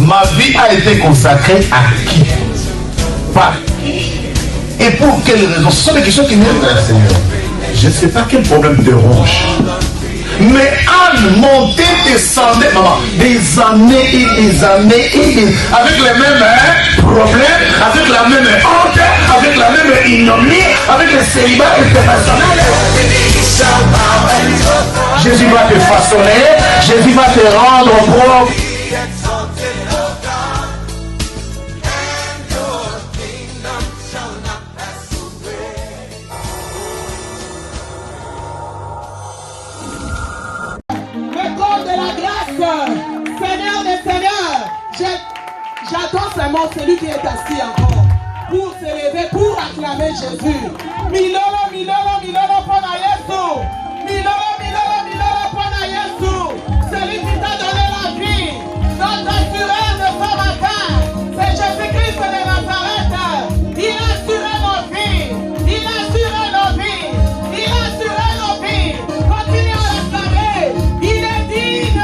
Ma vie a été consacrée à qui? Par qui? Et pour quelle raison? Ce sont des questions qui viennent vers le Seigneur. Je ne sais pas quel problème te ronge. Mais Anne montait, descendait, maman, des années et des années et des... avec les mêmes problèmes, avec la même honte, avec la même ignominie, avec le célibat international. Jésus va te façonner, Jésus va te rendre propre. Seigneur des Seigneurs, j'attends seulement celui qui est assis encore pour se lever, pour acclamer Jésus. Milolo, milolo, milolo, pona Yesu. Milolo, milolo, milolo, pona Yesu. Celui qui t'a donné la vie, notre assureur de ce matin, c'est Jésus-Christ de Nazareth. Il a assuré nos vies, il a assuré nos vies, il a assuré nos vies. Continuez à l'acclamer, il est digne.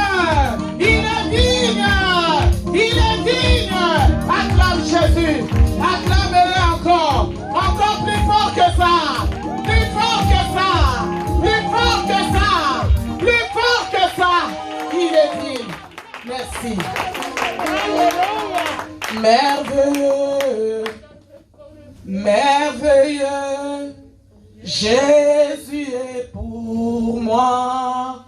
Il est digne. Acclame Jésus. Acclame-le encore. Encore plus fort que ça. Plus fort que ça. Plus fort que ça. Plus fort que ça. Il est digne. Merci. Merveilleux. Merveilleux. Jésus est pour moi.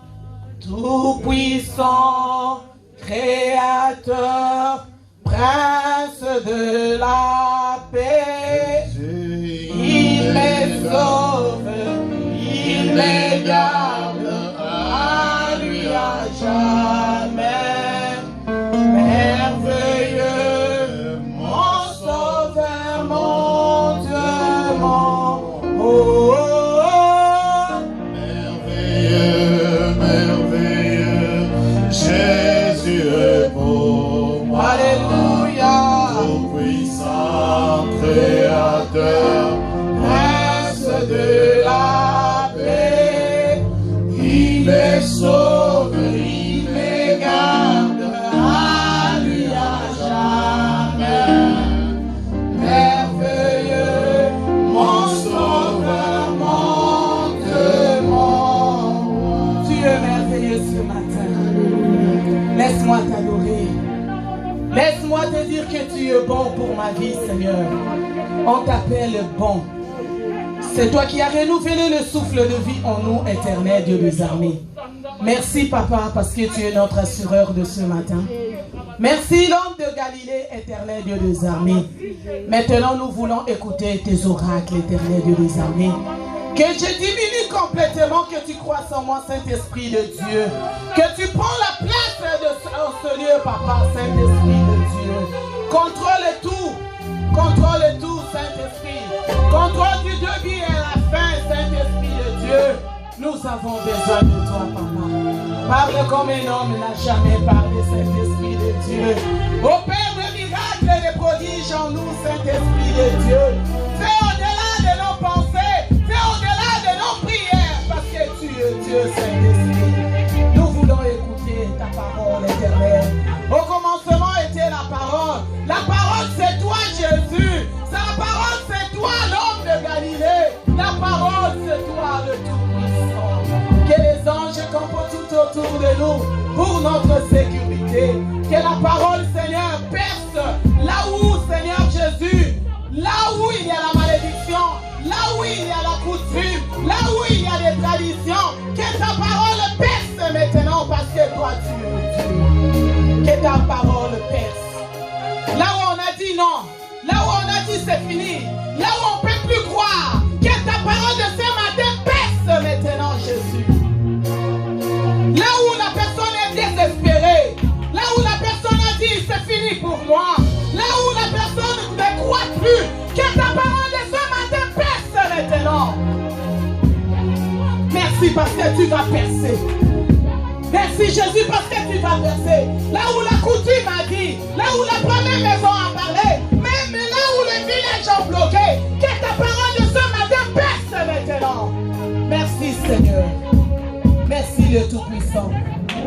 Tout puissant. Créateur, prince de la paix, il me sauve, il me garde, à lui à jamais. Merveilleux, mon sauveur, mon Dieu, mon merveilleux, merveilleux, Jésus est pour moi. Alléluia. Tout puissant créateur, prince de la paix, il me sauve, il me garde, à lui à jamais. Merveilleux, mon sauveur, mon Dieu, mon Dieu merveilleux ce matin. Laisse-moi t'adorer. Laisse-moi te dire que tu es bon pour ma vie, Seigneur. On t'appelle bon. C'est toi qui as renouvelé le souffle de vie en nous, éternel Dieu des armées. Merci, Papa, parce que tu es notre assureur de ce matin. Merci, l'homme de Galilée, éternel Dieu des armées. Maintenant, nous voulons écouter tes oracles, éternel Dieu des armées. Que je diminue complètement, que tu croisses en moi, Saint-Esprit de Dieu. Que tu prends la place de ce lieu, Papa, Saint-Esprit de Dieu. Contrôle tout, Saint-Esprit. Contrôle du début et la fin, Saint-Esprit de Dieu. Nous avons besoin de toi, Papa. Parle comme un homme n'a jamais parlé, Saint-Esprit de Dieu. Opère des miracles et des prodiges en nous, Saint-Esprit de Dieu. Fais au-delà de nos pensées, fais au-delà de nos prières, parce que tu es Dieu, Saint-Esprit. Nous voulons écouter ta parole éternelle. Au commencement était la parole. La parole, c'est toi, Jésus. La parole, c'est toi, l'homme de Galilée. La parole, c'est toi, le Tout-Puissant. Que les anges campent tout autour de nous pour notre sécurité. Que la parole, Seigneur, perce là où, Seigneur Jésus, là où il y a la malédiction, là où il y a la coutume, là où il y a des traditions. Que ta parole perce maintenant parce que toi, tu es Dieu. Que ta parole perce. Là où on a dit non, là où on a dit c'est fini, là où on ne peut plus croire, que ta parole de ce matin perce maintenant, Jésus. Là où la personne est désespérée, là où la personne a dit c'est fini pour moi, là où la personne ne croit plus, que ta parole de ce matin perce maintenant. Merci parce que tu vas percer. Merci Jésus parce que tu vas percer. Là où la coutume a dit, là où la première maison a parlé, même là où les villages ont bloqué, que ta parole de ce matin perce maintenant. Merci Seigneur. Merci le Tout-Puissant.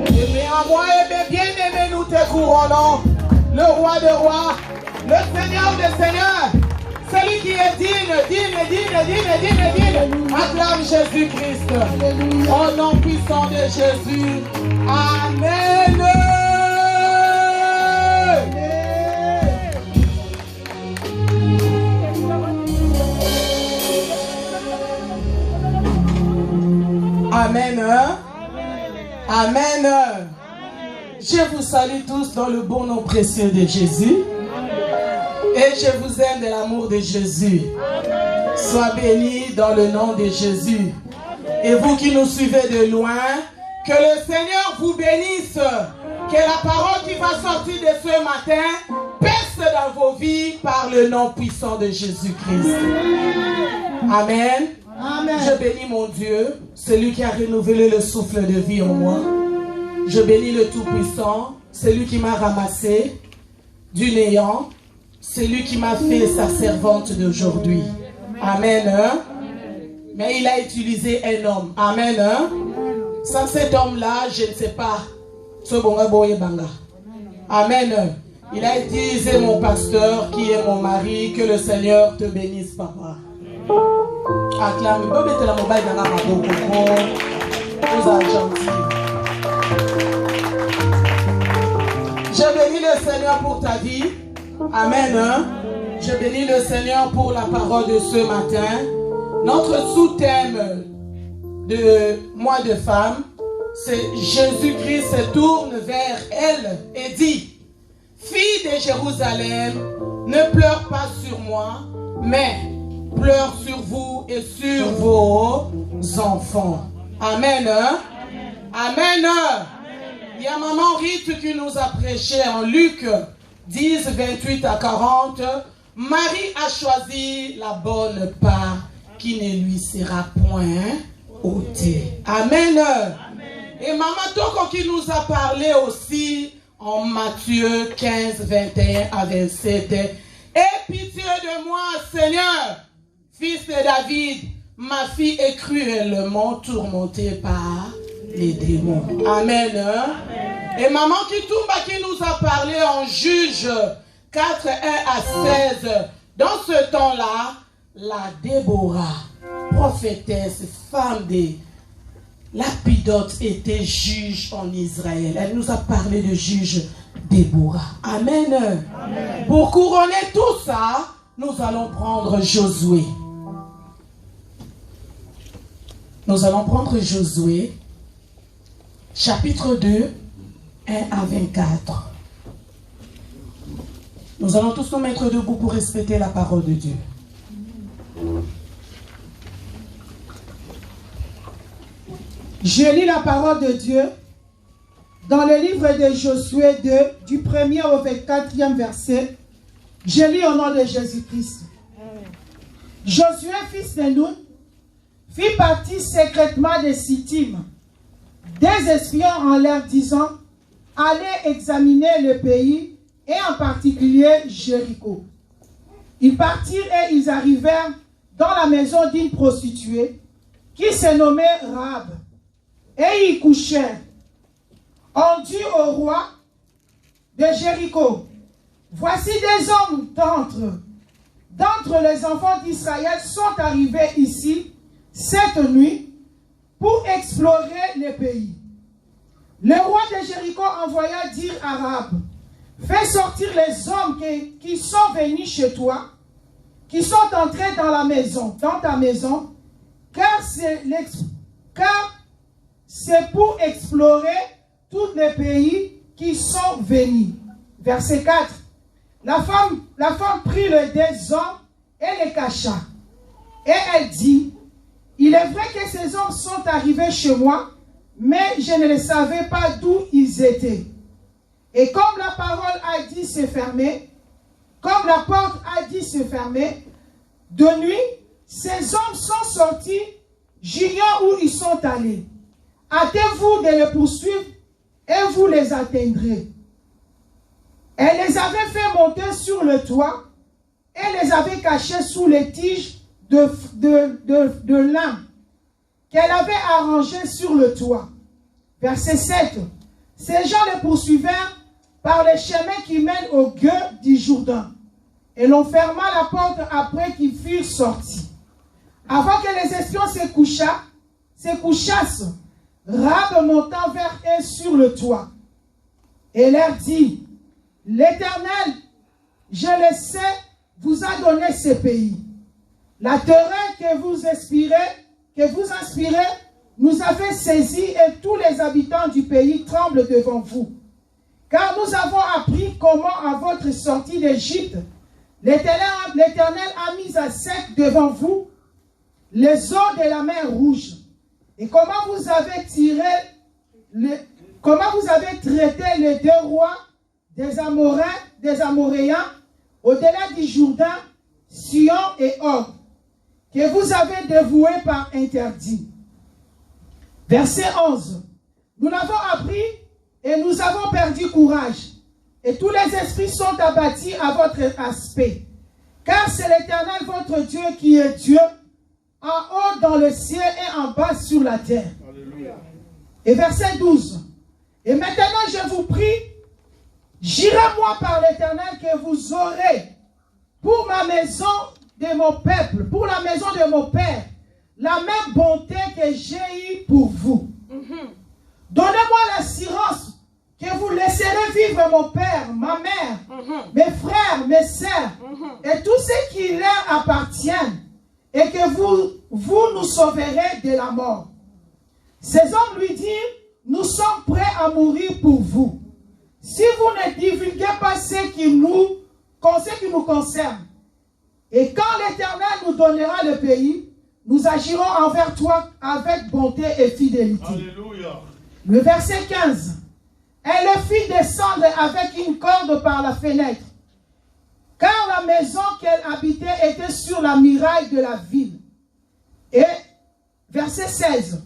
Aimé à moi, aimé bien aimé, nous te couronnons. Le roi de rois, le Seigneur des seigneurs, celui qui est digne. Acclame Jésus-Christ. Au nom puissant de Jésus. Amen. Amen. Amen. Je vous salue tous dans le bon nom précieux de Jésus. Et je vous aime de l'amour de Jésus. Sois bénis dans le nom de Jésus. Et vous qui nous suivez de loin, que le Seigneur vous bénisse. Que la parole qui va sortir de ce matin perce dans vos vies par le nom puissant de Jésus-Christ. Amen. Amen. Je bénis mon Dieu, celui qui a renouvelé le souffle de vie en moi. Je bénis le Tout-Puissant, celui qui m'a ramassé du néant, celui qui m'a fait sa servante d'aujourd'hui. Amen. Mais il a utilisé un homme. Amen. Sans cet homme-là, je ne sais pas. Amen. Il a utilisé mon pasteur qui est mon mari. Que le Seigneur te bénisse, papa. Acclame. Je bénis le Seigneur pour ta vie. Amen. Je bénis le Seigneur pour la parole de ce matin. Notre sous-thème de mois de femme, c'est Jésus-Christ se tourne vers elle et dit: Fille de Jérusalem, ne pleure pas sur moi, mais pleure sur vous et sur vos enfants. Amen. Amen. Il y a maman Rite qui nous a prêché en Luc 10, 28 à 40. Marie a choisi la bonne part qui ne lui sera point ôtée. Amen. Et maman Toko qui nous a parlé aussi en Matthieu 15, 21 à 27. Aie pitié de moi, Seigneur, fils de David. Ma fille est cruellement tourmentée par les démons. Amen. Et maman Kitumba qui nous a parlé en Juge 4, 1 à 16. Dans ce temps-là, la Déborah, prophétesse, femme de Lapidote, était juge en Israël. Elle nous a parlé de juge Déborah. Amen. Amen. Pour couronner tout ça, nous allons prendre Josué. Nous allons prendre Josué, chapitre 2, 1 à 24. Nous allons tous nous mettre debout pour respecter la parole de Dieu. Je lis la parole de Dieu dans le livre de Josué 2, du 1er au 24e verset. Je lis au nom de Jésus-Christ. Josué, fils de Nun, fit partie secrètement de Sittim, des espions en leur disant: allez examiner le pays, et en particulier Jéricho. Ils partirent et ils arrivèrent dans la maison d'une prostituée qui se nommait Rahab, et y couchèrent. On dit au roi de Jéricho: voici des hommes d'entre les enfants d'Israël sont arrivés ici cette nuit pour explorer le pays. Le roi de Jéricho envoya dire à Rahab: fais sortir les hommes qui sont venus chez toi, qui sont entrés dans ta maison, car c'est pour explorer tous les pays qui sont venus. Verset 4. La femme prit les deux hommes et les cacha. Et elle dit: il est vrai que ces hommes sont arrivés chez moi, mais je ne les savais pas d'où ils étaient. Et comme la parole a dit se fermer, comme la porte a dit se fermer, de nuit, ces hommes sont sortis, j'ignore où ils sont allés. Hâtez-vous de les poursuivre et vous les atteindrez. Elle les avait fait monter sur le toit et les avait cachés sous les tiges de lin qu'elle avait arrangées sur le toit. Verset 7. Ces gens les poursuivèrent par les chemins qui mènent au gueux du Jourdain. Et l'on ferma la porte après qu'ils furent sortis. Avant que les espions se couchassent, Rahab monta vers eux sur le toit et leur dit, l'Éternel, je le sais, vous a donné ce pays. La terreur que vous inspirez, nous a fait saisir et tous les habitants du pays tremblent devant vous. Car nous avons appris comment à votre sortie d'Égypte, l'Éternel a mis à sec devant vous les eaux de la mer Rouge. Et comment vous avez traité les deux rois des Amoréens au-delà du Jourdain, Sion et Og, que vous avez dévoués par interdit. Verset 11. Nous l'avons appris et nous avons perdu courage. Et tous les esprits sont abattus à votre aspect. Car c'est l'Éternel votre Dieu qui est Dieu, en haut dans le ciel et en bas sur la terre. Alléluia. Et verset 12. Et maintenant je vous prie, jurez-moi par l'Éternel que vous aurez pour ma maison de mon peuple, pour la maison de mon père, la même bonté que j'ai eue pour vous. Donnez-moi l'assurance que vous laisserez vivre mon père, ma mère, mes frères, mes sœurs, et tous ceux qui leur appartiennent, et que vous nous sauverez de la mort. Ces hommes lui dirent, nous sommes prêts à mourir pour vous. Si vous ne divulguez pas ce qui nous concerne, et quand l'Éternel nous donnera le pays, nous agirons envers toi avec bonté et fidélité. Alléluia. Le verset 15. Elle le fit descendre avec une corde par la fenêtre, car la maison qu'elle habitait était sur la muraille de la ville. Et verset 16.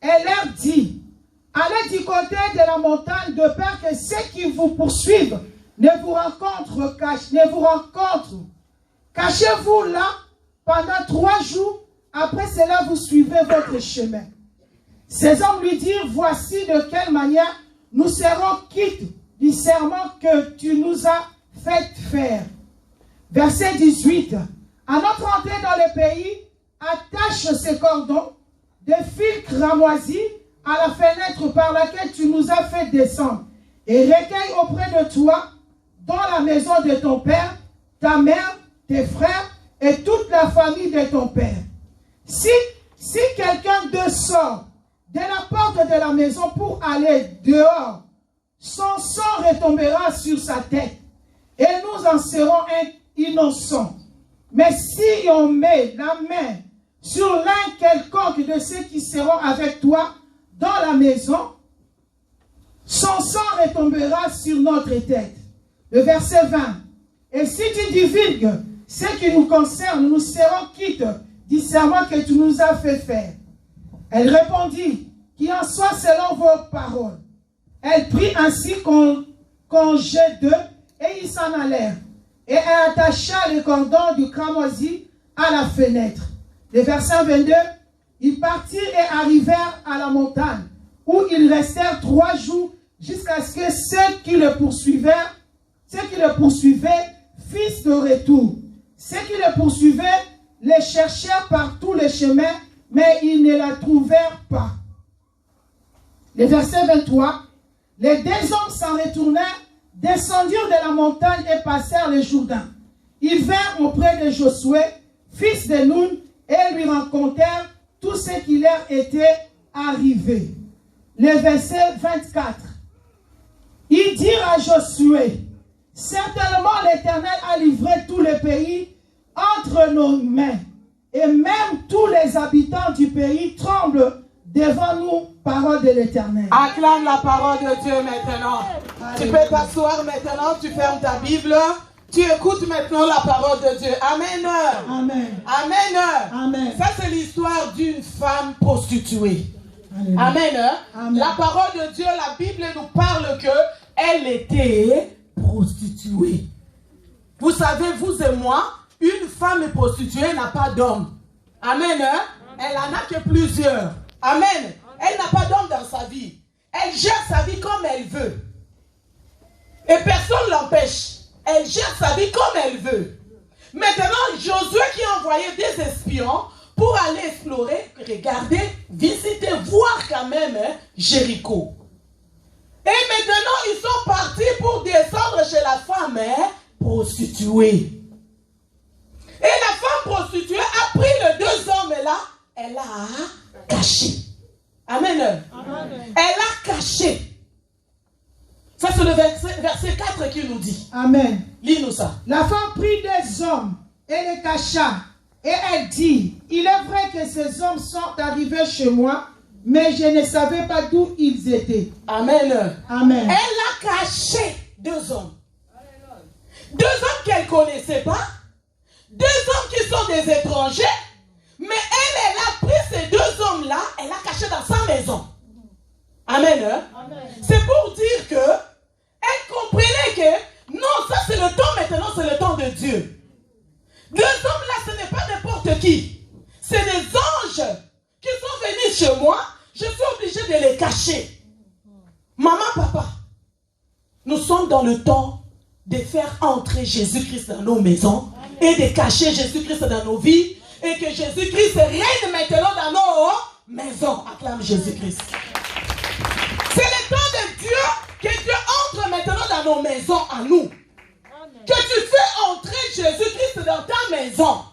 Elle leur dit, allez du côté de la montagne de peur que ceux qui vous poursuivent ne vous rencontrent. Cachez-vous là pendant 3 jours. Après cela, vous suivez votre chemin. Ces hommes lui dirent, voici de quelle manière nous serons quittes du serment que tu nous as fait faire. Verset 18. À notre entrée dans le pays, attache ces cordons de fils cramoisis à la fenêtre par laquelle tu nous as fait descendre et recueille auprès de toi, dans la maison de ton père, ta mère, tes frères et toute la famille de ton père. Si quelqu'un de sort de la porte de la maison pour aller dehors, son sang retombera sur sa tête et nous en serons innocents. Mais si on met la main sur l'un quelconque de ceux qui seront avec toi dans la maison, son sang retombera sur notre tête. Le verset 20. Et si tu divulgues ce qui nous concerne, nous serons quittes du serment que tu nous as fait faire. Elle répondit, qu'il en soit selon vos paroles. Elle prit ainsi congé d'eux et ils s'en allèrent. Et elle attacha le cordon du cramoisi à la fenêtre. Le verset 22, ils partirent et arrivèrent à la montagne, où ils restèrent 3 jours jusqu'à ce que ceux qui le poursuivaient fissent de retour. Ceux qui le poursuivaient les cherchèrent par tous les chemins, mais ils ne la trouvèrent pas. Le verset 23, les 2 hommes s'en retournèrent, descendirent de la montagne et passèrent le Jourdain. Ils vinrent auprès de Josué, fils de Nun, et lui racontèrent tout ce qui leur était arrivé. Le verset 24. Ils dirent à Josué, certainement l'Éternel a livré tout le pays entre nos mains, et même tous les habitants du pays tremblent devant nous, parole de l'Éternel. Acclame la parole de Dieu maintenant. Tu peux t'asseoir maintenant, tu fermes ta Bible, tu écoutes maintenant la parole de Dieu. Amen. Amen. Amen. Amen. Ça, c'est l'histoire d'une femme prostituée. Amen. Amen. Amen. La parole de Dieu, la Bible nous parle qu'elle était prostituée. Vous savez, vous et moi, une femme prostituée n'a pas d'homme. Amen. Elle en a que plusieurs. Amen. Elle n'a pas d'homme dans sa vie. Elle gère sa vie comme elle veut. Et personne ne l'empêche. Elle gère sa vie comme elle veut. Maintenant, Josué qui a envoyé des espions pour aller explorer, regarder, visiter, voir quand même Jéricho. Et maintenant, ils sont partis pour descendre chez la femme prostituée. Et la femme prostituée a pris les deux hommes-là, elle a caché. Amen. Amen. Elle a caché. Ça, c'est le verset 4 qui nous dit. Amen. Lis-nous ça. La femme prit des hommes et les cacha. Et elle dit, il est vrai que ces hommes sont arrivés chez moi, mais je ne savais pas d'où ils étaient. Amen. Amen. Elle a caché deux hommes. Deux hommes qu'elle ne connaissait pas. Deux hommes qui sont des étrangers. Mais elle a pris ces deux hommes-là, elle a caché dans sa maison. Amen. Amen. C'est pour dire que elle comprenait que non, ça c'est le temps maintenant, c'est le temps de Dieu. Deux hommes-là, ce n'est pas n'importe qui. C'est des anges qui sont venus chez moi. Je suis obligé de les cacher. Maman, papa, nous sommes dans le temps de faire entrer Jésus-Christ dans nos maisons et de cacher Jésus-Christ dans nos vies et que Jésus-Christ règne maintenant dans nos maisons. Acclame Jésus-Christ. C'est le temps de Dieu que Dieu entre maintenant dans nos maisons à nous. Que tu fais entrer Jésus-Christ dans ta maison,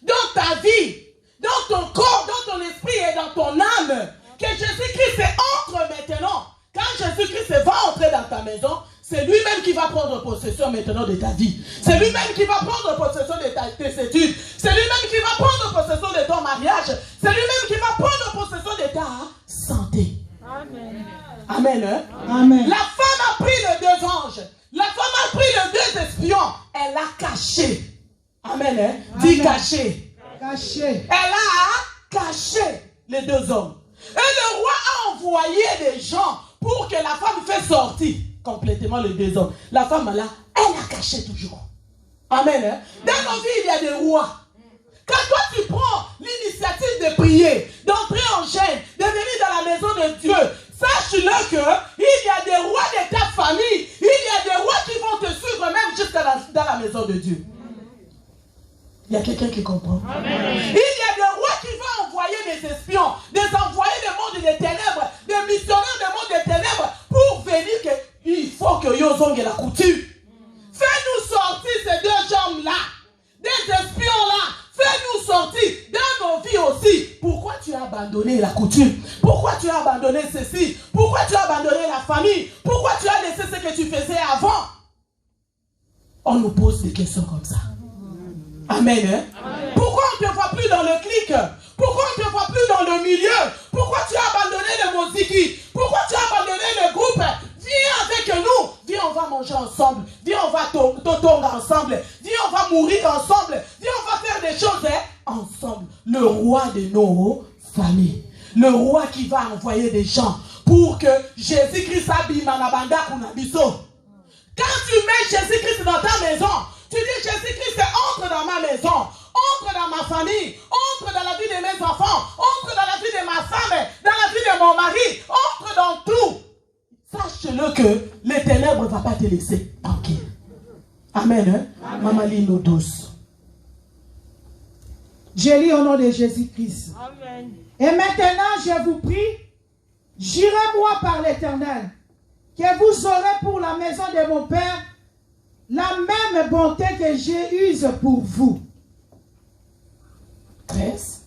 dans ta vie, dans ton corps, dans ton esprit et dans ton âme. Que Jésus-Christ entre maintenant. Quand Jésus-Christ va entrer dans ta maison, c'est lui-même qui va prendre possession maintenant de ta vie. C'est lui-même qui va prendre possession de tes études. C'est lui-même qui va prendre possession de ton mariage. C'est lui-même qui va prendre possession de ta santé. Amen. Amen. Hein? Amen. La femme a pris les deux anges. La femme a pris les deux espions. Elle a caché. Amen. Hein? Dis caché. Caché. Elle a caché les deux hommes. Et le roi a envoyé des gens pour que la femme fasse sortir complètement les deux hommes. La femme là, elle a caché toujours. Amen. Hein? Dans nos vies, il y a des rois. Quand toi tu prends l'initiative de prier, d'entrer en chaîne, de venir dans la maison de Dieu, sache-le qu'il y a des rois de ta famille, il y a des rois qui vont te suivre même jusqu'à dans la maison de Dieu. Il y a quelqu'un qui comprend. Amen. Il y a des rois qui vont envoyer des espions, des envoyés du monde des ténèbres, des missionnaires du monde des ténèbres pour venir que il faut que Yozong ait la couture. Fais-nous sortir ces deux hommes-là, des espions-là. Fais-nous sortir dans nos vies aussi. Pourquoi tu as abandonné la couture? Pourquoi tu as abandonné ceci? Pourquoi tu as abandonné la famille? Pourquoi tu as laissé ce que tu faisais avant? On nous pose des questions comme ça. Amen. Hein? Amen. Pourquoi on ne te voit plus dans le clic? Pourquoi on ne te voit plus dans le milieu? Pourquoi tu as abandonné le moziki? Pourquoi tu as abandonné le groupe? Viens avec nous. Viens, on va manger ensemble. Viens, on va tomber ensemble. Viens, on va mourir ensemble. Viens, on va faire des choses ensemble. Le roi de nos familles. Le roi qui va envoyer des gens pour que Jésus-Christ s'habille manabanda kunabiso. Quand tu mets Jésus-Christ dans ta maison, tu dis Jésus-Christ entre dans ma maison, entre dans ma famille, entre dans la vie de mes enfants, entre dans la vie de ma femme, dans la vie de mon mari, entre dans tout. Sache-le que les ténèbres ne vont pas te laisser tranquille. Amen. Hein? Amen. Maman lit nous douce. Je lis au nom de Jésus-Christ. Amen. Et maintenant, je vous prie, jurez-moi par l'Éternel, que vous aurez pour la maison de mon Père la même bonté que j'ai eue pour vous. 13.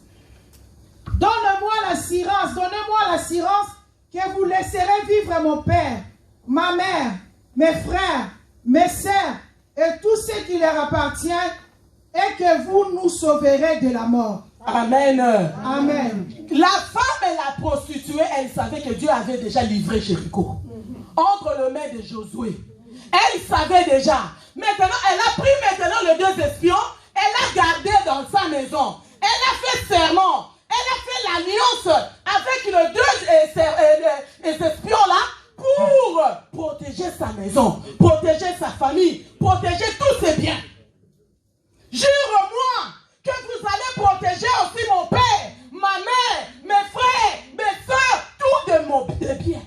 Donnez-moi l'assurance que vous laisserez vivre mon père, ma mère, mes frères, mes sœurs et tous ceux qui leur appartiennent et que vous nous sauverez de la mort. Amen. Amen. La femme et la prostituée, elle savait que Dieu avait déjà livré Jéricho entre les mains de Josué. Elle savait déjà. Maintenant, elle a pris les deux espions, elle a gardé dans sa maison. Elle a fait serment. Elle a fait l'alliance avec les deux espions-là pour protéger sa maison, protéger sa famille, protéger tous ses biens. Jure-moi que vous allez protéger aussi mon père, ma mère, mes frères, mes soeurs, tout de mes biens.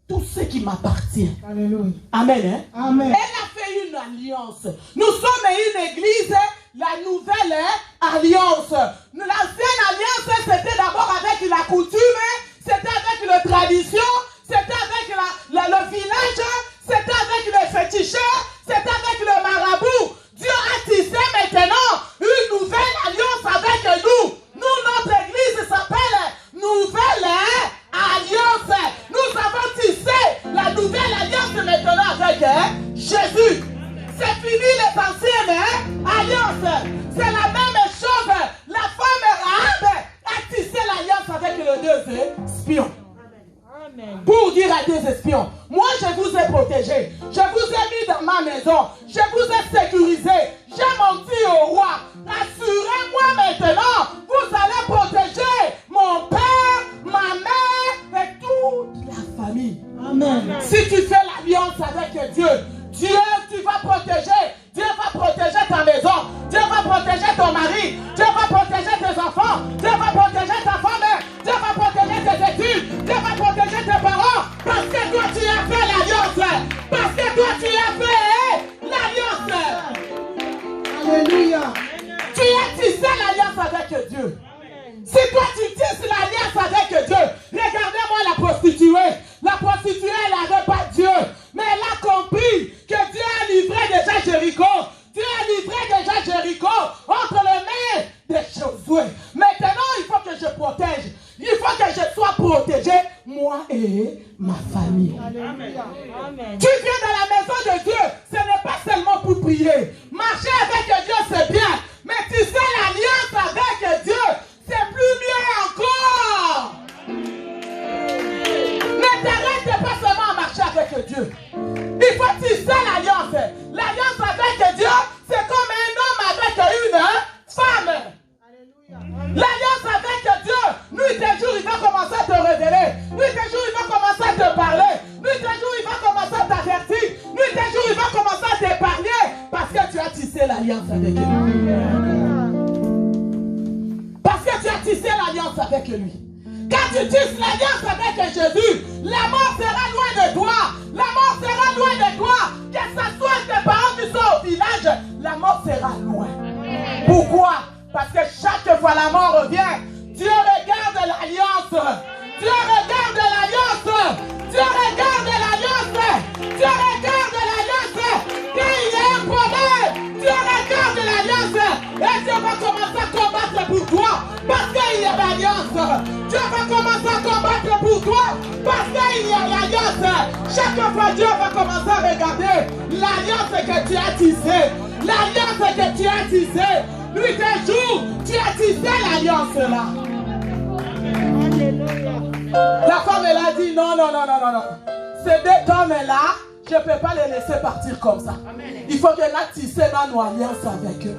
Tous. ce qui m'appartient. Alléluia. Amen. Hein? Amen. Elle a fait une alliance. Nous sommes une église, la nouvelle alliance. L'ancienne alliance, c'était d'abord avec la coutume, c'était avec la tradition, c'était avec le village, c'était avec le féticheur, c'était avec le marabout. Dieu a tissé maintenant une nouvelle alliance avec nous. Nous, notre église s'appelle Nouvelle Alliance. Nous avons tissé la nouvelle alliance maintenant avec Jésus. C'est fini les anciennes alliances. C'est la même chose. La femme Rahab a tissé l'alliance avec les deux espions. Pour dire à deux espions, moi je vous ai protégé, je vous ai mis dans ma maison, je vous ai sécurisé, j'ai menti au roi. Assurez-moi maintenant, vous allez protéger mon père, ma mère et toute la famille. Amen. Si tu fais l'alliance avec Dieu, tu vas protéger. Dieu va protéger ta maison. Dieu va protéger ton mari. Dieu va protéger tes enfants. Dieu va protéger ta femme. Dieu va protéger tes études. Dieu va protéger tes parents. Parce que toi tu as fait l'alliance. Parce que toi tu as fait l'alliance. Alléluia. Tu as tissé l'alliance avec Dieu. Si toi tu tisses l'alliance avec Dieu, regardez-moi la prostituée. La prostituée, elle n'avait pas Dieu. Mais elle a compris que Dieu a livré déjà Jéricho. Dieu a livré déjà Jéricho entre les mains de Josué. Maintenant, il faut que je protège. Il faut que je sois protégé, moi et ma famille. Alléluia. Amen. Tu viens dans la maison de Dieu, ce n'est pas seulement pour prier. Marcher avec Dieu, c'est bien. Mais tu sais l'alliance avec Dieu, c'est plus mieux encore. Ne t'arrête pas seulement à marcher avec Dieu. Il faut tisser l'alliance. L'alliance avec Dieu, c'est comme un homme avec une femme. L'alliance avec Dieu, nuit et jour, il va commencer à te révéler. Nuit et jour, il va commencer à te parler. Nuit et jour, il va commencer à t'avertir. Nuit et jour, il va commencer à t'épargner. Parce que tu as tissé l'alliance avec lui. Parce que tu as tissé l'alliance avec lui. Quand tu tisses l'alliance avec Jésus, la mort sera loin de toi. La mort sera loin de toi. Que ce soit tes parents qui sont au village, la mort sera loin. Pourquoi? Parce que chaque fois la mort revient, Dieu regarde l'alliance. Dieu regarde l'alliance. Dieu regarde l'alliance. Dieu regarde l'alliance. Quand il y a un problème, Dieu regarde l'alliance. Et Dieu va commencer à combattre pour toi. Parce qu'il y a l'alliance. Dieu va commencer à combattre pour toi. Parce qu'il y a l'alliance. Chaque fois Dieu va commencer à regarder l'alliance que tu as tissée. L'alliance que tu as tissée. Nuit et jour, tu as tissé l'alliance là. La femme elle a dit non. Ces deux hommes là, je ne peux pas les laisser partir comme ça. Il faut que nous tissions nos alliances avec eux.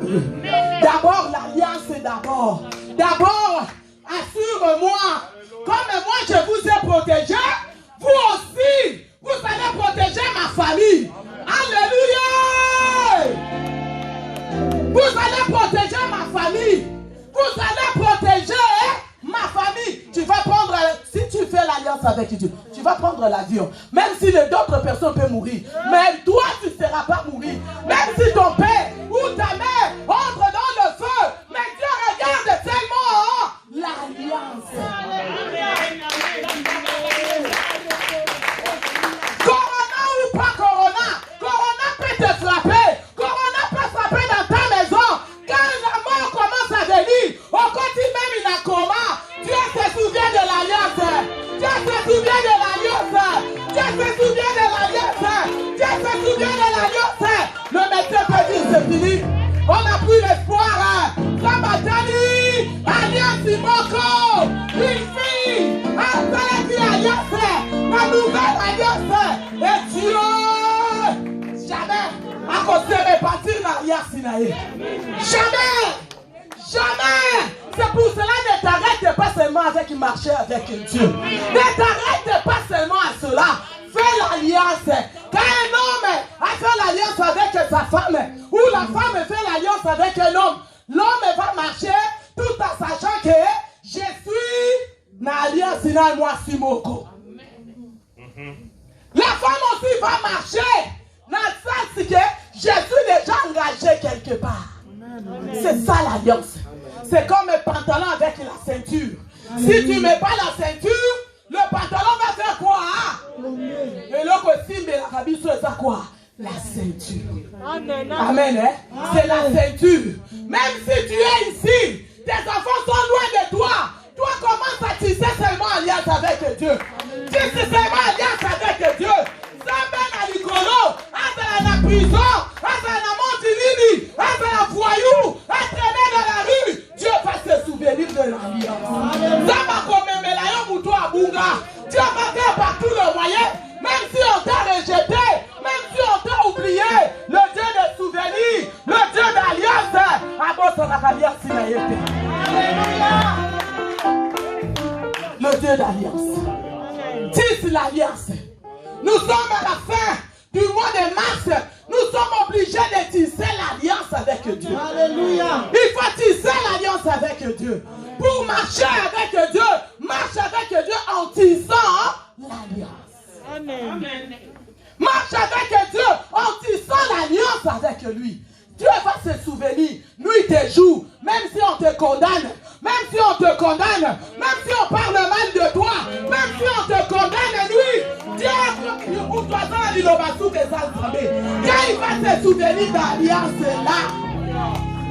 D'abord, l'alliance c'est d'abord. D'abord, assure-moi, comme moi je vous ai protégé, vous aussi, vous allez protéger ma famille. Alléluia! Vous allez protéger ma famille. Vous allez protéger ma famille. Tu vas prendre, si tu fais l'alliance avec Dieu, tu vas prendre l'avion. Même si d'autres personnes peuvent mourir. Mais toi, tu ne seras pas mourir. Même si ton père ou ta mère entre dans le feu. Mais Dieu regarde tellement l'alliance. Corona ou pas corona, corona peut te frapper. Corona peut frapper dans ta maison. Quand la mort commence à venir, au côté même il a coma. Dieu se souvient de l'alliance. Dieu se souvient de l'alliance. Dieu se souvient de l'alliance. Dieu se souvient de l'alliance. Le médecin peut dire c'est fini. On n'a plus l'espoir. Sabatani, alliance Imoko, une fille, un alliance, la nouvelle alliance. Et Dieu, jamais, à cause de répartir l'alliance. Jamais. C'est pour cela ne t'arrête pas seulement avec marcher avec Dieu. Ne t'arrête pas seulement à cela. Fais l'alliance. Quand un homme a fait l'alliance avec sa femme, ou la femme fait l'alliance avec un homme, l'homme va marcher tout en sachant que je suis dans l'alliance moi Simoko. femme aussi va marcher dans le sens que Jésus est déjà engagé quelque part. C'est ça l'alliance. C'est comme un pantalon avec la ceinture. Si tu ne mets pas la ceinture, le pantalon va faire quoi? Et l'autre aussi, mais la rabie, c'est ça quoi? La ceinture. Amen. Hein? C'est la ceinture. Même si tu es ici, tes enfants sont loin de toi. Toi, commence à tisser seulement alliance avec Dieu. Tisse seulement alliance avec Dieu. S'amène à l'icolo, à la prison, à la montilini, à la voyou, à traîner dans la rue. Dieu va se souvenir de l'alliance. Ça va comme un mélaillon pour toi à Bunga. Dieu va faire partout le moyen, même si on t'a rejeté, même si on t'a oublié. Le Dieu des souvenirs, le Dieu d'alliance. Le Dieu d'alliance. Tisse l'alliance. Nous sommes à la fin du mois de mars. Nous sommes obligés de tisser l'alliance avec Dieu. Alléluia. Il faut tisser l'alliance avec Dieu. Pour marcher avec Dieu, marche avec Dieu en tissant l'alliance. Amen. Marche avec Dieu en tissant l'alliance avec lui. Dieu va se souvenir, nuit et jour, même si on te condamne, même si on te condamne, même si on parle mal de toi, même si on te condamne, lui, Dieu pour toi, Dieu il va se souvenir d'alliance là.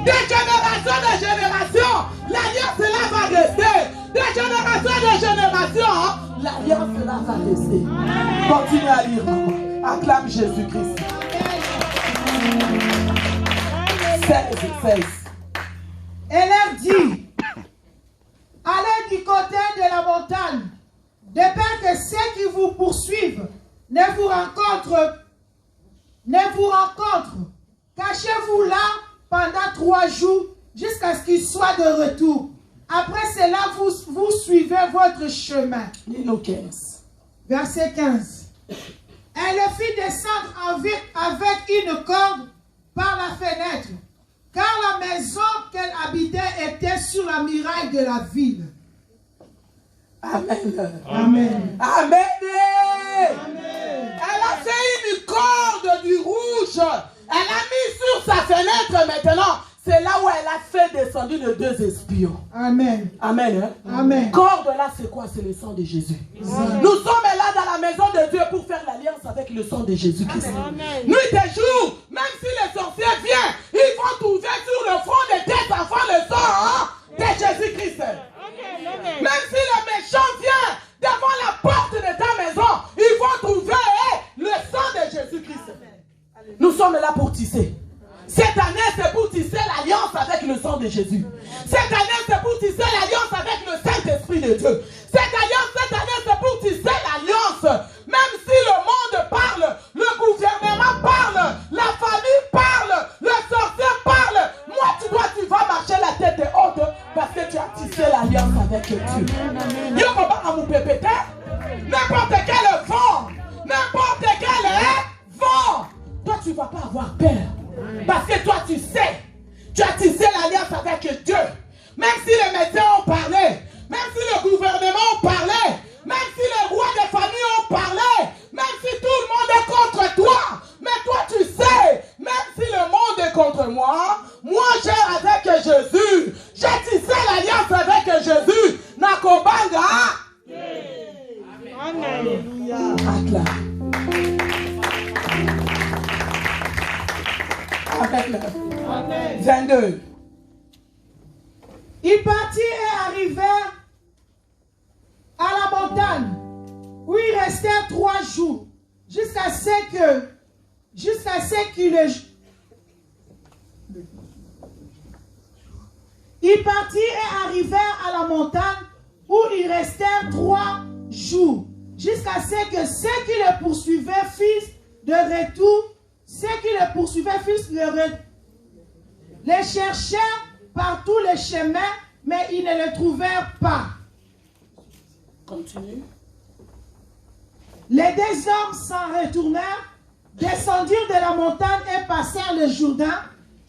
De génération en génération, l'alliance là va rester. De génération en génération, l'alliance là va rester. Continue à lire, maman. Acclame Jésus-Christ. 16. Elle leur dit, allez du côté de la montagne, de peur que ceux qui vous poursuivent ne vous rencontrent. Cachez-vous là pendant 3 jours jusqu'à ce qu'ils soient de retour. Après cela, vous suivez votre chemin. Verset 15. Elle le fit descendre avec une corde par la fenêtre, car la maison qu'elle habitait était sur la muraille de la ville. Amen. Amen. Amen. Amen. Elle a fait une corde du rouge. Elle a mis sur sa fenêtre maintenant. C'est là où elle a fait descendre les 2 espions. Amen. Amen. Hein? Amen. Corde là, c'est quoi? C'est le sang de Jésus. Amen. Nous sommes là dans la maison de Dieu pour faire l'alliance avec le sang de Jésus-Christ. Nuit et jour, même si les sorciers viennent, ils vont trouver sur le front de tes enfants le sang de Jésus-Christ. Même si le méchant vient devant la porte de ta maison, ils vont trouver le sang de Jésus-Christ. Nous sommes là pour tisser. Cette année, c'est pour tisser l'alliance avec le sang de Jésus. Cette année, c'est pour tisser l'alliance avec le Saint-Esprit de Dieu. Cette année, c'est pour tisser l'alliance. Même si le monde parle, le gouvernement parle, la famille parle, le sorcier parle. Moi, tu vas marcher la tête haute parce que tu as tissé l'alliance avec Dieu. N'importe quel vent, toi, tu ne vas pas avoir peur. Parce que toi, tu sais, tu as tissé l'alliance avec Dieu. Même si les médecins ont parlé, même si le gouvernement a parlé, même si les rois des familles ont parlé, même si tout le monde est contre toi, mais toi, tu sais, même si le monde est contre moi, moi, j'ai avec Jésus. J'ai tissé l'alliance avec Jésus. Nakobanga. Amen. Alléluia. Amen. 22. Ils partirent et arrivèrent à la montagne où ils restèrent 3 jours jusqu'à ce qu'ils Ils partirent et arrivèrent à la montagne où ils restèrent 3 jours jusqu'à ce que ceux qui les poursuivaient fissent de retour. Ceux qui les poursuivaient les cherchèrent par tous les chemins, mais ils ne les trouvèrent pas. Continue. Les 2 hommes s'en retournèrent, descendirent de la montagne et passèrent le Jourdain.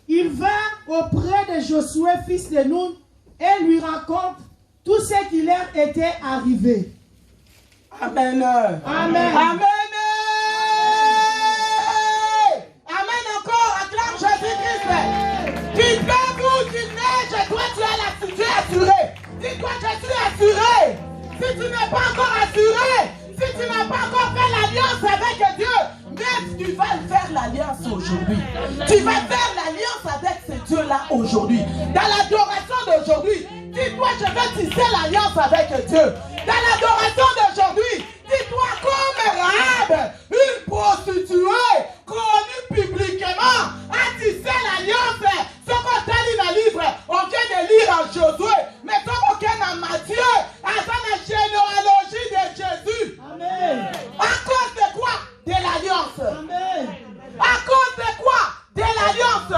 Ils vinrent auprès de Josué, fils de Nun, et lui racontent tout ce qui leur était arrivé. Amen. Amen. Amen. l'alliance aujourd'hui. Tu vas faire l'alliance avec ces dieux-là aujourd'hui. Dans l'adoration d'aujourd'hui, dis-toi, je vais tisser l'alliance avec Dieu. Dans l'adoration d'aujourd'hui, dis-toi comme Rahab, une prostituée connue publiquement, a tissé l'alliance. Ce qu'on t'a lu dans le livre, on vient de lire en Josué, mais ce qu'on vient dans Matthieu, à la généalogie de Jésus. Amen. À cause de quoi? De l'alliance. Amen. À cause de quoi? De l'alliance.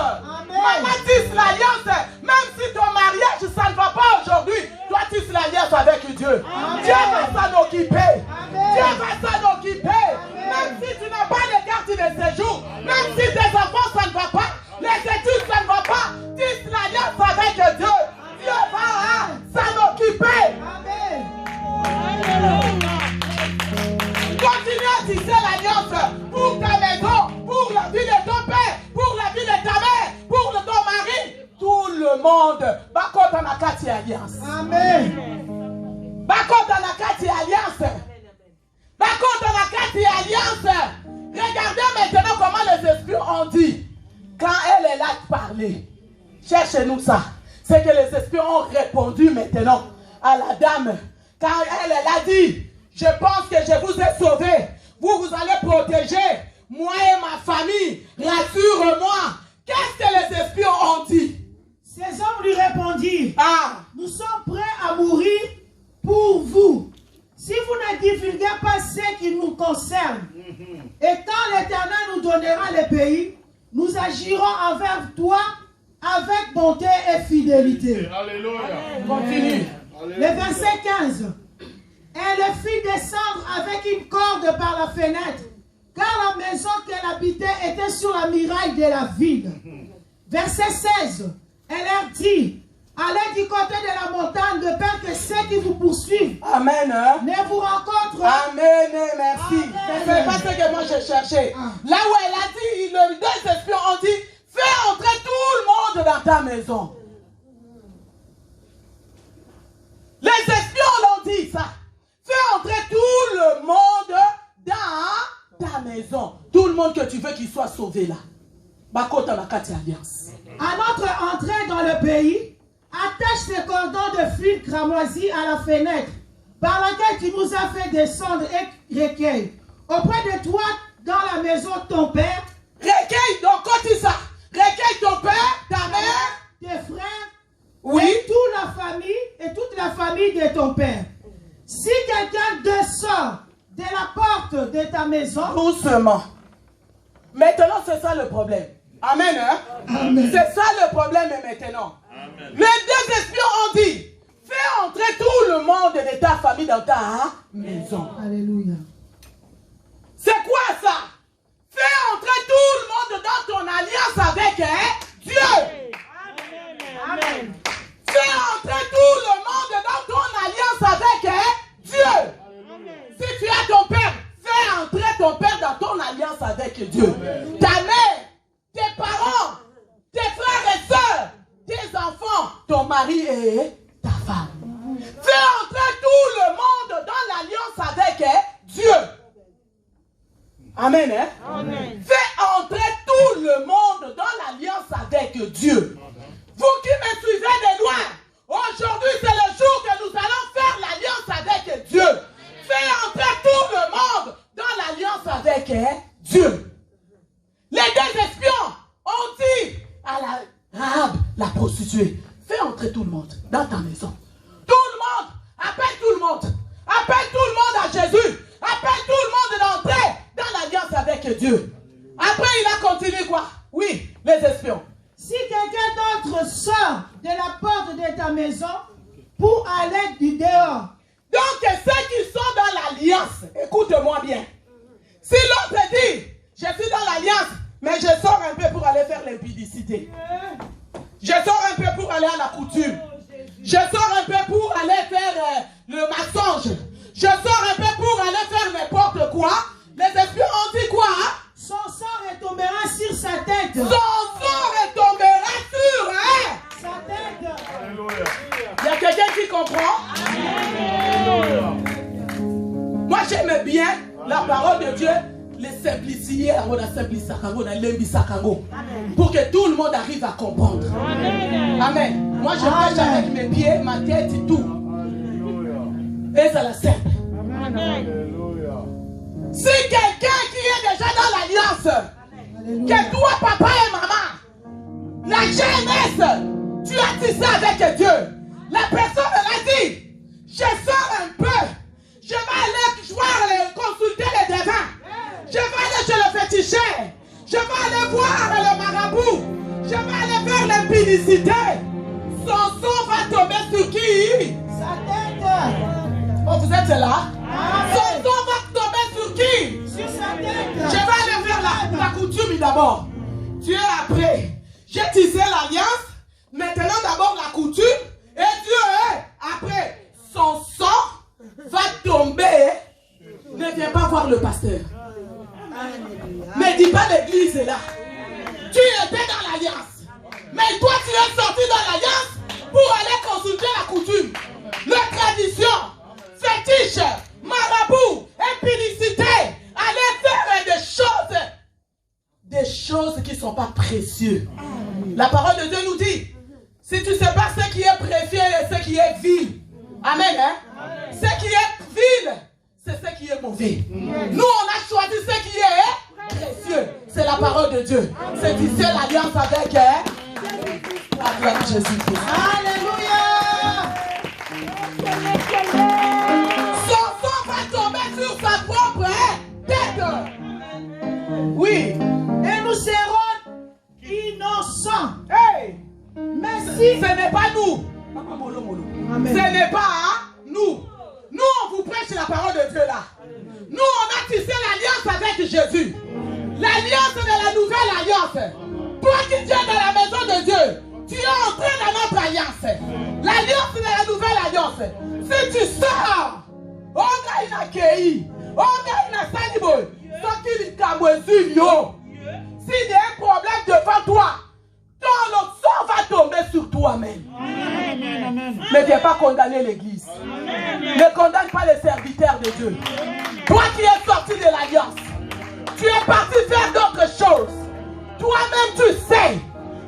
Maman tisse l'alliance. Même si ton mariage, ça ne va pas aujourd'hui, toi tisse l'alliance avec Dieu. Amen. Dieu va s'en occuper. Amen. Dieu va s'en occuper. Amen. Même si tu n'as pas de carte de séjour, même si tes enfants, ça ne va pas, les études, ça ne va pas, tisse l'alliance avec Dieu. Dieu va s'en occuper. Amen. Continue à tisser l'alliance pour ta maison, pour la vie de ton père, pour la vie de ta mère, pour ton mari, tout le monde. Bakota na kati alliance. Amen. Bakota na kati alliance. Bakota na kati alliance. Regardez maintenant comment les esprits ont dit. Quand elle est là de parler, cherchez-nous ça. C'est que les esprits ont répondu maintenant à la dame. Quand elle a dit, je pense que je vous ai sauvé. Vous allez protéger moi et ma famille. Rassure-moi. Qu'est-ce que les esprits ont dit? Ces hommes lui répondirent, Nous sommes prêts à mourir pour vous. Si vous ne divulguez pas ce qui nous concerne, et quand l'Éternel nous donnera le pays, nous agirons envers toi avec bonté et fidélité. Alléluia. Continue. Le verset 15. Elle le fit descendre avec une corde par la fenêtre, car la maison qu'elle habitait était sur la muraille de la ville. Verset 16. Elle leur dit, allez du côté de la montagne de peur que ceux qui vous poursuivent Amen. ne vous rencontrent. Amen. Merci. Amen. C'est pas ce que moi je cherchais. Là où elle a dit, les deux esprits ont dit, fais entrer tout le monde dans ta maison. Les espions l'ont dit ça. Fais entrer tout le monde dans ta maison. Tout le monde que tu veux qu'il soit sauvé là. Bakota na kati alliance. À notre entrée dans le pays, attache ces cordons de fil cramoisis à la fenêtre, par laquelle tu nous as fait descendre et recueille. Auprès de toi, dans la maison de ton père, Recueille, donc quand tu ça, recueille ton père, ta mère, tes frères, oui, et toute la famille de ton père. Si quelqu'un descend de la porte de ta maison, doucement. Maintenant, c'est ça le problème. Amen. Amen. C'est ça le problème maintenant. Amen. Les deux espions ont dit, fais entrer tout le monde de ta famille dans ta maison. Alléluia. C'est quoi ça? Fais entrer tout le monde dans ton alliance avec Dieu. Amen. Fais entrer tout le monde dans ton alliance avec Dieu. Si tu as ton père, fais entrer ton père dans ton alliance avec Dieu. Ta mère, tes parents, tes frères et sœurs, tes enfants, ton mari et ta femme. Fais entrer tout le monde dans l'alliance avec Dieu. Amen. Amen. Fais entrer tout le monde dans l'alliance avec Dieu. Vous qui me suivez de loin, aujourd'hui c'est le jour que nous allons faire l'alliance avec Dieu. Fais entrer tout le monde dans l'alliance avec Dieu. Les deux espions ont dit à la Rahab, la prostituée, fais entrer tout le monde dans ta maison. Tout le monde, appelle tout le monde. Appelle tout le monde à Jésus. Appelle tout le monde d'entrer dans l'alliance avec Dieu. Après il a continué quoi? Oui, les espions. Si quelqu'un d'autre sort de la porte de ta maison pour aller du dehors. Donc ceux qui sont dans l'alliance, écoute-moi bien. Si l'autre dit, je suis dans l'alliance, mais je sors un peu pour aller faire l'impudicité. Je sors un peu pour aller à la coutume. Je sors un peu pour aller faire le mensonge. Je sors un peu pour aller faire n'importe quoi. Les espions ont dit quoi? Son sang retombera sur sa tête. Son sang retombera sur sa tête. Alléluia. Il y a quelqu'un qui comprend? Moi j'aime bien la parole de Dieu, les simplicités. prière pour que tout le monde arrive à comprendre. Amen. Moi, je prêche avec mes pieds, ma tête et tout. Et ça la simple. Si quelqu'un qui est déjà dans l'alliance, que toi, papa et maman, la jeunesse, tu as tissé avec Dieu. La personne a dit, je sors un peu, je vais aller consulter les devins, je vais aller chez le féticheur, je vais aller voir le marabout, je vais aller faire l'impudicité. Son sang va tomber sur qui? Sa tête. Oh, vous êtes là? Son sang va tomber sur qui? Sur sa tête. Je vais aller faire la coutume d'abord. Dieu après. J'ai tissé l'alliance. Maintenant d'abord la coutume. Et Dieu après. Son sang va tomber. Ne viens pas voir le pasteur. Ne dis pas l'église est là. Tu étais dans l'alliance. Mais toi tu es sorti dans l'alliance pour aller consulter la coutume. La tradition. Fétiche. Marabout. Impudicité. Aller faire des choses qui ne sont pas précieuses. La parole de Dieu nous dit, si tu ne sais pas ce qui est précieux et ce qui est vil, amen, hein? Ce qui est vil, c'est ce qui est mauvais. Nous, on a choisi ce qui est précieux. C'est la parole de Dieu. C'est ici l'alliance avec Jésus-Christ. Alléluia! Son sang va tomber sur sa propre tête. Oui. Et nous serons innocents. Hey! Mais si ce n'est pas nous. Amen. Ce n'est pas nous. Nous, on vous prêche la parole de Dieu là. Nous, on a tissé l'alliance avec Jésus. L'alliance de la nouvelle alliance. Toi qui es dans la maison de Dieu, tu es entré dans notre alliance. L'alliance de la nouvelle alliance. Si tu sors, on a une accueilli. On a une salibo. S'il y a un problème devant toi, ton sang va tomber sur toi même. Ne viens pas condamner l'église. Ne condamne pas les serviteurs de Dieu. Toi qui es sorti de l'alliance, tu es parti faire d'autres choses. Toi-même tu sais,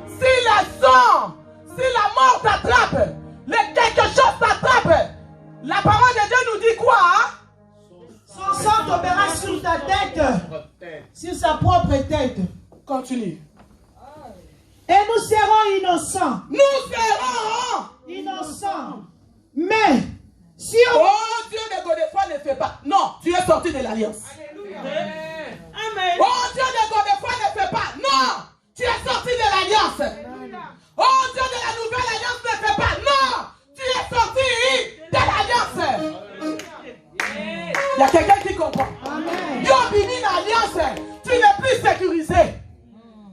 si le sang, si la mort t'attrape, quelque chose t'attrape, la parole de Dieu nous dit quoi? Son sang tombera sur ta tête, sur sa propre tête. Continue. Et nous serons innocents. Nous serons innocents. Mais si on... Oh Dieu de Godefroid ne fait pas. Non, tu es sorti de l'alliance. Amen. Oh Dieu de Godefroid ne fait pas. Non, tu es sorti de l'alliance. Oh Dieu de la nouvelle alliance ne fait pas. Non, tu es sorti de l'alliance. Il y a quelqu'un qui comprend. Amen. Dieu a béni l'alliance. Tu n'es plus sécurisé.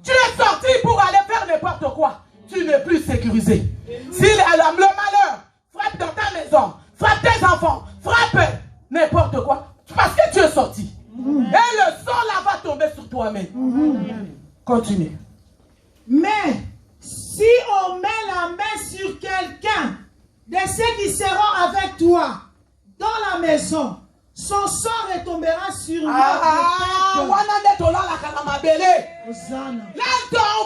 Tu es sorti pour aller faire n'importe quoi. Tu n'es plus sécurisé. Si le malheur frappe dans ta maison, frappe tes enfants, frappe n'importe quoi, parce que tu es sorti. Et le sang là va tomber sur toi-même. Continue. Mais si on met la main sur quelqu'un de ceux qui seront avec toi dans la maison, son sang retombera sur nous. Là,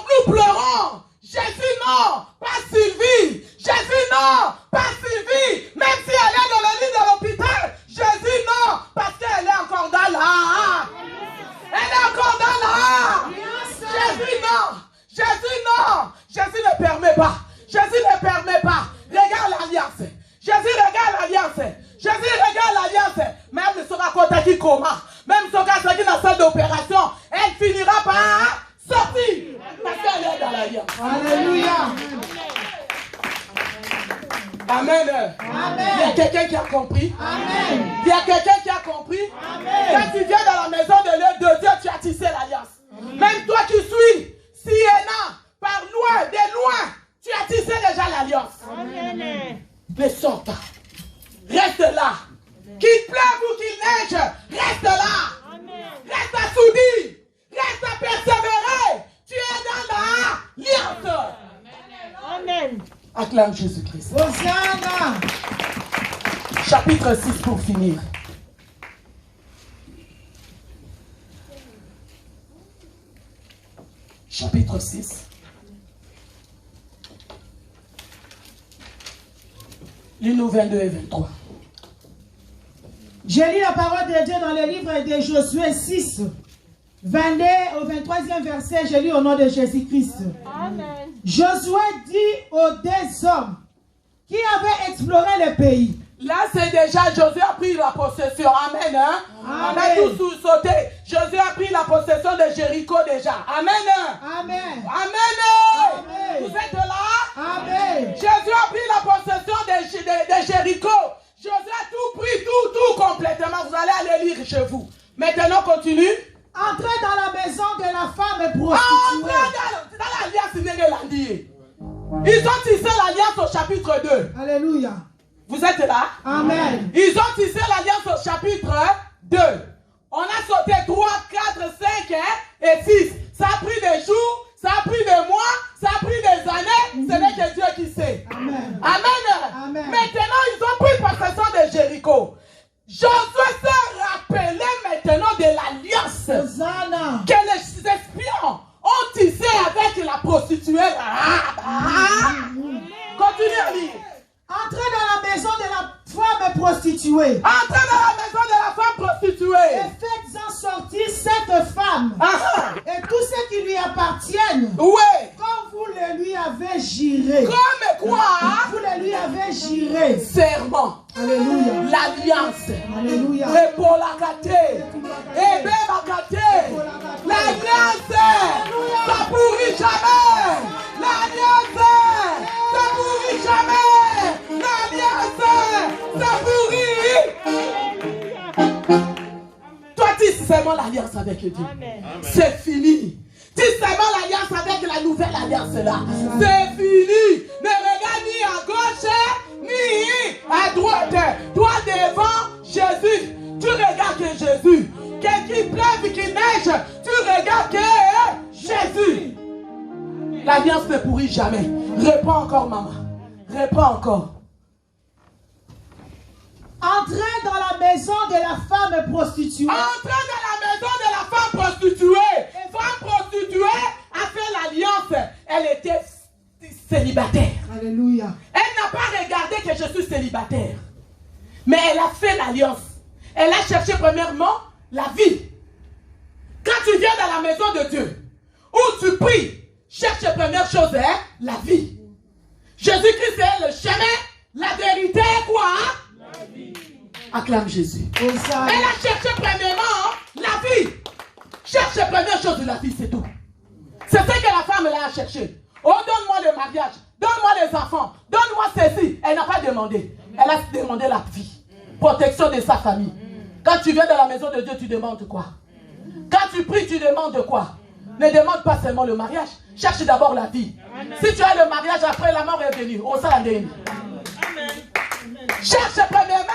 nous pleurons. Jésus, non, pas Sylvie. Jésus, non, pas Sylvie. Même si elle est dans le lit de l'hôpital, Jésus, non, parce qu'elle est encore dans là. Elle est encore dans là. Jésus, non. Jésus, non. Jésus ne permet pas. Jésus ne permet pas. Regarde l'alliance. Jésus regarde l'alliance. Jésus regarde l'alliance. Même le sera contacté comment. Même si on a dans la salle d'opération, elle finira par sortir. Parce qu'elle est dans l'alliance. Alléluia. Amen. Amen. Il y a quelqu'un qui a compris. Amen. Il y a quelqu'un qui a compris. Amen. Quand tu viens dans la maison de Dieu, tu as tissé l'alliance. Même toi qui suis, Siena, par loin, de loin, tu as tissé déjà l'alliance. Ne sors pas. Reste là. Qu'il pleuve ou qu'il neige, reste là. Reste assoudi. Reste à persévérer. Tu es dans l'alliance. Amen. Acclame Jésus-Christ. Hosanna. Chapitre 6 pour finir. chapitre 6. Lis-nous 22 et 23. J'ai lu la parole de Dieu dans le livre de Josué 6, 22 au 23e verset. J'ai lu au nom de Jésus-Christ. Amen. Josué dit aux deux hommes qui avaient exploré le pays. Là, c'est déjà, Josué a pris la possession. Amen. Hein? Amen. On a tous sauté. Josué a pris la possession de Jéricho déjà. Amen. Amen. Amen. Amen. Vous êtes là? Amen. Jésus a pris la possession de Jéricho. Josué a tout pris, tout complètement. Vous allez aller lire chez vous. Maintenant, continue. Entrez dans la maison de la femme Entrez prostituée. dans l'alliance Nénélandier. Ils ont tissé l'alliance au chapitre 2. Alléluia. Vous êtes là? Amen. Ils ont tissé l'alliance au chapitre 2. On a sauté 3, 4, 5 et 6. Ça a pris des jours, ça a pris des mois, ça a pris des années. Ce n'est que Dieu qui sait. Amen. Amen. Amen. Maintenant, ils ont pris possession de Jéricho. Josué s'est rappelé maintenant de l'alliance Hosanna. que les espions ont tissé avec la prostituée. Continue à lire. Entrez dans la maison de la femme prostituée. Entrez dans la maison de la femme prostituée. Et faites-en sortir cette femme. Et tous ceux qui lui appartiennent. Oui. Comme vous le lui avez juré. Comme quoi? Vous le lui avez juré. Serment. Alléluia. L'alliance. Alléluia. Et pour la gâter. Et bien la gâter. L'alliance. Ça pourrit jamais. L'alliance. Ça pourrit jamais. L'alliance. Ça pourrit. Toi, tisse seulement l'alliance avec Dieu. C'est fini. Tisse seulement l'alliance avec la nouvelle alliance là. C'est fini. Ne regarde ni à gauche ni à droite. Toi devant Jésus, tu regardes que Jésus. Qu'il pleuve, qu'il neige, tu regardes que Jésus. L'alliance ne pourrit jamais. Réponds encore, maman. Réponds encore. Entrez dans la maison de la femme prostituée. Entrez dans la maison de la femme prostituée. Femme prostituée a fait l'alliance. Elle était célibataire. Alléluia. Elle n'a pas regardé que je suis célibataire. Mais elle a fait l'alliance. Elle a cherché premièrement la vie. Quand tu viens dans la maison de Dieu, où tu pries, cherche la première chose, hein, la vie. Jésus-Christ est le chemin, la vérité, quoi? La vie. Acclame Jésus. Hosanna. Elle a cherché premièrement la vie. Cherche la première chose de la vie, c'est tout. C'est ce que la femme là a cherché. Oh, donne-moi le mariage, donne-moi les enfants, donne-moi ceci. Elle n'a pas demandé. Elle a demandé la vie. Protection de sa famille. Quand tu viens dans la maison de Dieu, tu demandes quoi? Quand tu pries, tu demandes quoi? Ne demande pas seulement le mariage. Cherche d'abord la vie. Si tu as le mariage, après la mort est venue. On s'en Amen. Cherche première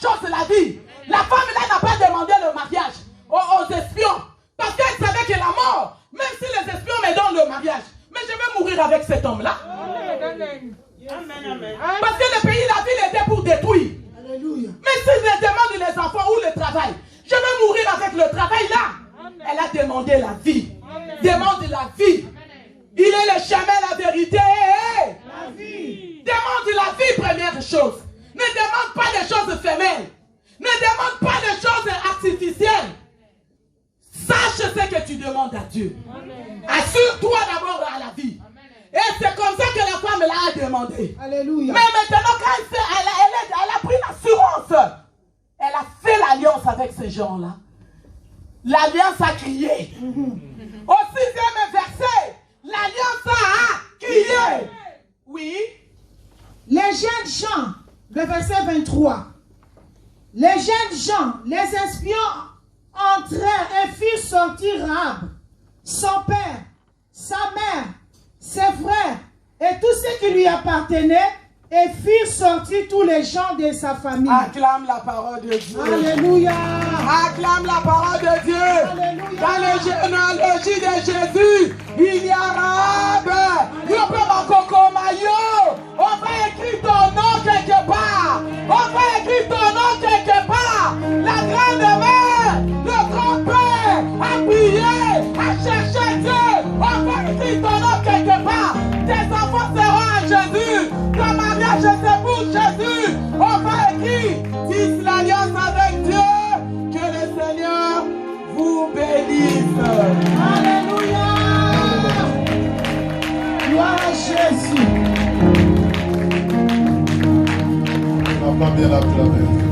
chose, la vie. La femme là n'a pas demandé le mariage aux espions. Parce qu'elle savait que la mort, même si les espions me donnent le mariage, mais je vais mourir avec cet homme-là. Parce que le pays, la ville était pour détruire. Alléluia. Mais si je demande les enfants ou le travail, je vais mourir avec le travail là. Elle a demandé la vie. Demande la vie. Il est le chemin, la vérité. La vie. Demande la vie, première chose. Ne demande pas des choses éphémères. Ne demande pas des choses artificielles. Sache ce que tu demandes à Dieu. Assure-toi d'abord à la vie. Et c'est comme ça que la femme là a demandé. Alléluia. Mais maintenant, quand elle a pris l'assurance, elle a fait l'alliance avec ces gens-là. L'alliance a crié. Au 6e verset, l'alliance a crié. Oui. Les jeunes gens, le verset 23. Les jeunes gens, les espions entrèrent et firent sortir Rahab, son père, sa mère, ses frères et tous ceux qui lui appartenaient et firent sortir tous les gens de sa famille. Acclame la parole de Dieu. Alléluia. Acclame la parole de Dieu. Alléluia. Dans les généalogies de Jésus, il y a Rahab. On va écrire ton nom quelque part. On va écrire ton nom quelque part. La grande-mère, le grand-père a prié, a cherché Dieu. On va Jésus. On va pas bien l'acclamer.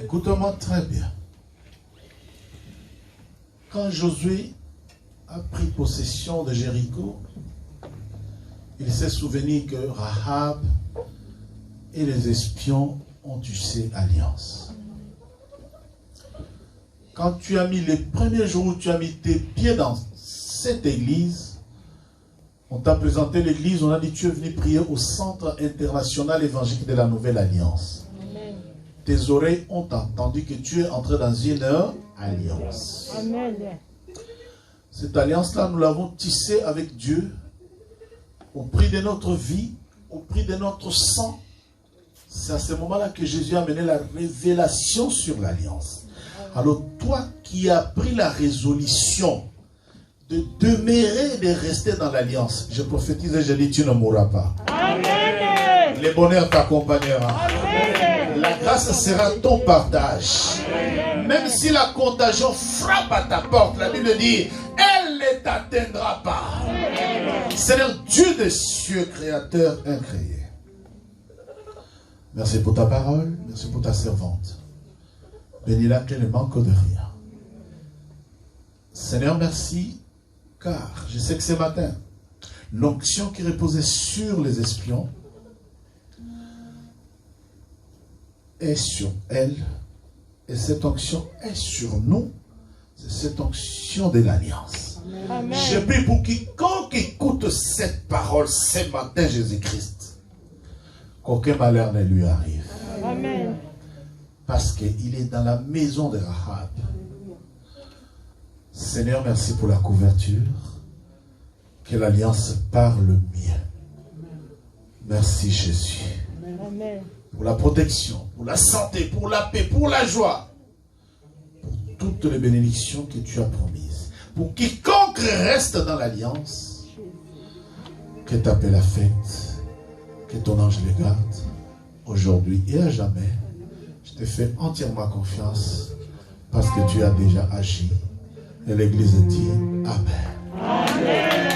Écoute-moi très bien. Quand Josué a pris possession de Jéricho, il s'est souvenu que Rahab et les espions ont tissé alliance. Quand tu as mis les premiers jours où tu as mis tes pieds dans cette église, On t'a présenté l'église, on a dit tu es venu prier au Centre international évangélique de la Nouvelle Alliance. Amen. Tes oreilles ont entendu que tu es entré dans une alliance. Amen. Cette alliance-là, nous l'avons tissée avec Dieu au prix de notre vie, au prix de notre sang. C'est à ce moment-là que Jésus a amené la révélation sur l'alliance. Alors toi qui as pris la résolution de demeurer et de rester dans l'alliance, je prophétise et je dis, tu ne mourras pas. Amen. Le bonheur t'accompagnera. Amen. La grâce sera ton partage. Même si la contagion frappe à ta porte, la Bible dit, elle ne t'atteindra pas. Seigneur Dieu des cieux, créateur incréé. Merci pour ta parole, merci pour ta servante. Bénis-la qu'elle ne manque de rien. Seigneur, merci, car je sais que ce matin, l'onction qui reposait sur les espions est sur elle, et cette onction est sur nous. C'est cette onction de l'alliance. Amen. Je prie pour quiconque écoute cette parole ce matin, Jésus-Christ, qu'aucun malheur ne lui arrive. Amen. Parce qu'il est dans la maison de Rahab. Seigneur, merci pour la couverture. Que l'alliance parle mieux. Merci Jésus. Amen. Pour la protection, pour la santé, pour la paix, pour la joie. Pour toutes les bénédictions que tu as promises. Pour quiconque reste dans l'alliance, que ta paix la fête, que ton ange les garde, aujourd'hui et à jamais. Je te fais entièrement confiance parce que tu as déjà agi. Et l'Église dit Amen. Amen.